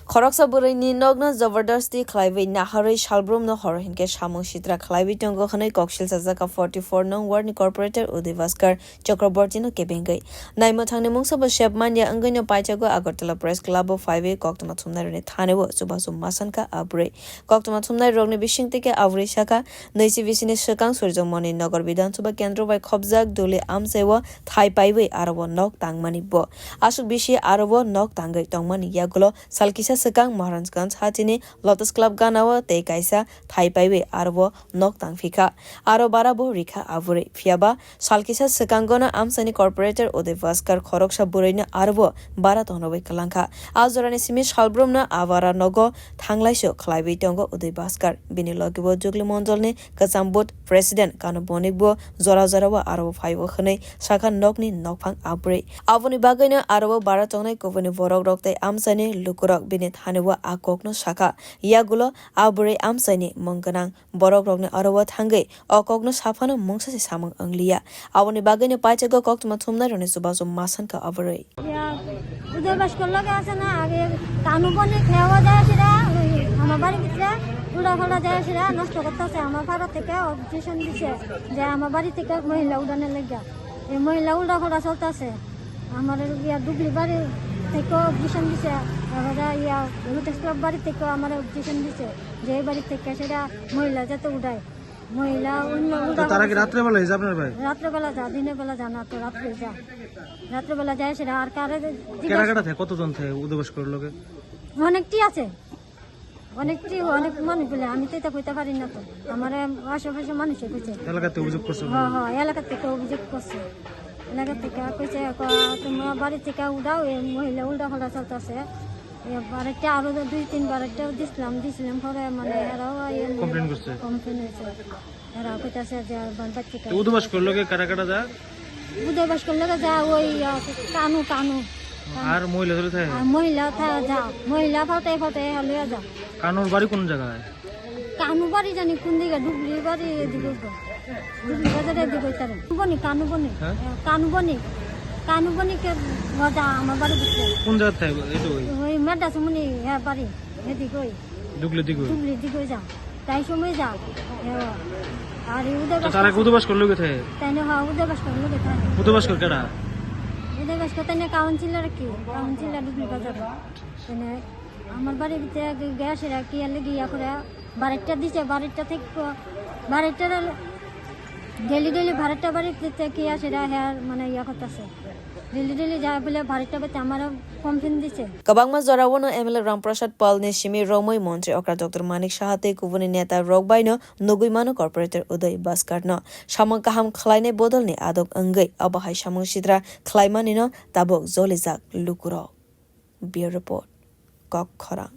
Khoroksa Burini Nogna Zabardasti Clive Nahari Shalbrum no Horhinke Shamu Shitra Clive Tongo Hane Kokshil Sazaka 44 non warni corporator Udivaskar Chakrabortino Kebengai. Naimotang Mungsaba Shepmania Angano Pachago Agartala Press Club of 5 Koktomatumna Tanewo Subasum Masanka Abre Koktomatumna Rogni Bishinteke Avri Shaka Naisi Visini Shakang Surjomoni Nogor Bidan Suba Kendro by Kobzak Dule Amsewa Thai Paiwe Arawo Nok Tangmani Bo Ashuk Bishi Arawo Nok Tangai Tongmani Yagulo Salkisa Sekang Maharanjganj Hatini Lotus Club Ganawa Te Kaisa Thai Paiwe Arwo Noktang Phaikha Aro Barabo Rikha Avure Fiaba Salkisa Sekangona Amsani corporator Udivaskar Khoroksha Buraina Arwo Baratonowe Kalanka Azorani Simish Halbrumna Avara Nogo Thanglaisho Khlaibi Tongo Udivaskar Binilogibo Jugli Mondolni Kasambut President Kano Bonigbo Zora Zorawa Arwo Phaiwo Khane Shaka Nokni Nokphang Abre Avoni Bagaina Arwo Baratonai Kovani Vorok Rokte Amsani Lukurok Bini Hanewa Akokno Shaka Yagulo Abure Amsani Monganang Borok Rogni Arawa Tangai Okogno Sapano Mongsa Samang Anglia Awani Bagani Pachago Koktumatumna Roni Subazo Masanka Avare उधर बस कर लगे ऐसा ना आगे कानून बने खेवा जाए सिरा हमारे बारी कितना उड़ा खड़ा जाए सिरा नष्ट करता से हमारे भारत के ऑब्जेक्शन दिसे जे हमारे बारी के महिला उड़ाने लग गया ये महिला उड़ा खड़ा चलता से हमारे या दुबली बारी থেকে অবজেকশন দিছে আমরা ইয়া লোটাস ক্লাব বাড়ি থেকে আমার অবজেকশন দিছে যে বাড়ি থেকে সেটা মহিলা যাতে উড়ায় মহিলা উড়া তারা কি রাতে বেলা যায় আপনার ভাই রাতে বেলা যায় দিনে বেলা যায় না তো রাতে যায় রাতে বেলা যায় সেটা আর কারে কেনাকাটা থাকে কতজন থাকে উদ্বাস করে লোকে অনেকটি আছে অনেকটি অনেক মানুষ বলে আমি তো এটা কইতে পারি না তো আমার আশেপাশে মানুষে কইছে এলাকাতে অভিযোগ করছে হ্যাঁ হ্যাঁ এলাকা থেকে অভিযোগ করছে এলাকা থেকে কইছে তোমরা বাড়ি থেকে উড়াও এই মহিলা উল্টা ফল্টা চলতেছে বাড়িটা আরো 2-3 বারটা দিছিলাম পরে মানে এরাও কমপ্লেইন করছে এরা কইতাছে যে বাচ্চা উদ্বাস করে লোকে কাটা যা উদ্বাস করলে যা ওই কানু আর মহিলা ধরে থাকে মহিলা যা মহিলা ফাটাই হলে যা কানুর বাড়ি কোন জায়গায় কানু বাড়ি জানি কোন দিকে ডুবলি বাড়ি এদিকে ডুবলি বাজারে এদিকে তারে কানু বনি কে মজা আমার বাড়ি দিচ্ছে কোন জায়গা থাকে এটা ওই মেডাসমনি হ্যাঁ বাড়ি এদিকে ওই ডুবলি দিকে যা তাই সময় যা আর তারা উদ্বাস করে লোকে থাকে তাই না হ্যাঁ উদ্বাস করে লোকে থাকে উদ্বাস করে কেডা উদ্বাস করতে না কাউন্সিলর ডুবলি বাজারে মানে আমার বাড়ির ভিতরে গ্যাসেরা কি এলে গিয়া করে বাড়িটা দিছে বাড়িটা থেকে বাড়িটা ডেলি ভাড়াটা বাড়ি কি আছে হ্যাঁ মানে ইয়া করতেছে ডেলি যায় বলে ভাড়াটা বাড়িতে আমার কমপ্লেন দিছে Kabangma Zorawono ML Ramprasad Pal ne Shimi Romoi Montri Okra Dr. Manik Shahate Kuvuni Neta Rogbaino Nuguimano corporator Uday Baskarno Shamang Kaham Klaine Bodolni Adok Angai Abahai Shamang Shidra Klaimanino Tabok Zolizak Lukuro Beer Report Kok Khorang